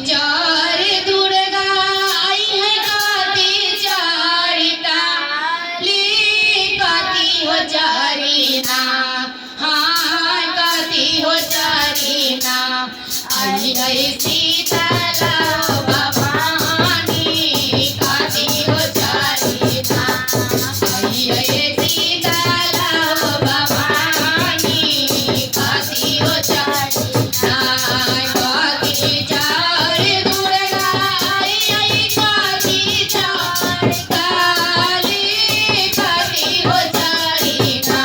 चार दुर्गा आई है काती चारी काली काती हो चारी ना हाँ काती हो चारी ना आई है सीतला भवानी काती हो चारी ना आई है सीतला भवानी काती हो चारी ना काती चार दुर्गा आई आई काती चार काली काती हो चारी ना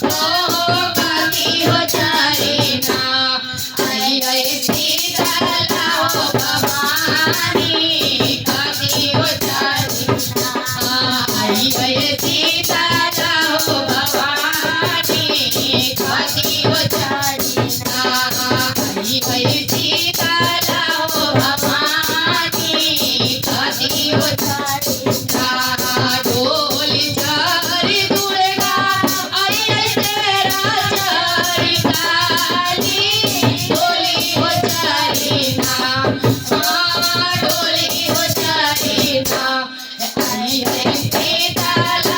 ओ काती हो चारी ना आई आई सीतला भवानी काती हो चारी ना आई आई सीतला भवानी काती हो चारी ना आई आई सीतला भवानी काती हो चारी ना डोल चारी दुर्गा आई आई तेरा चारी काली डोली हो चारी ना हाँ डोली हो चारी ना आई आई सीतला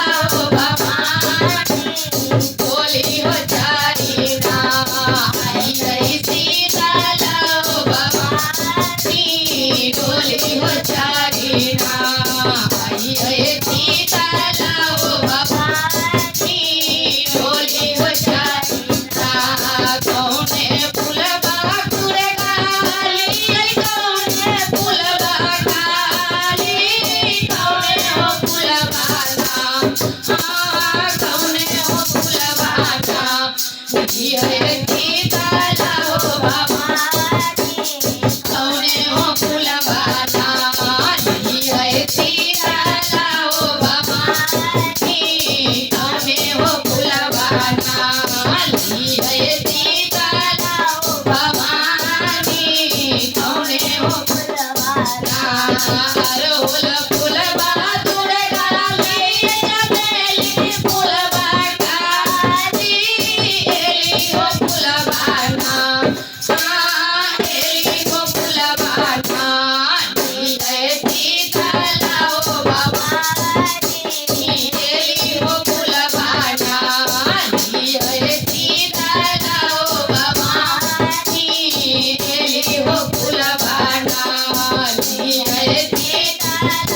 भवानी डोली हो चारी ना आई आई सीतला भवानी डोली हो चारी ना आई आई सीतला भवानी डोली हो चारी ना कौने फूलबा दुर्गा ली आई कौने फूलबा काली कौने हो फूलबा ना हाँ कौने हो फूलबा ना जी है सीतला भवानी कौने हो फूलबा ना जी है सीतला भवानी कौने हो फूलबा ना जी है सीतला भवानी कौने हो फूलबा ना अरहुल फूलबा दुर्गा ली चमेली फूलबा काली एली हो फूलबा ना हाँ एली हो फूलबा ना नी है सीतला भवानी एली हो फूलबा ना नी है सीतला भवानी एली हो फूलबा ना नी है सीतला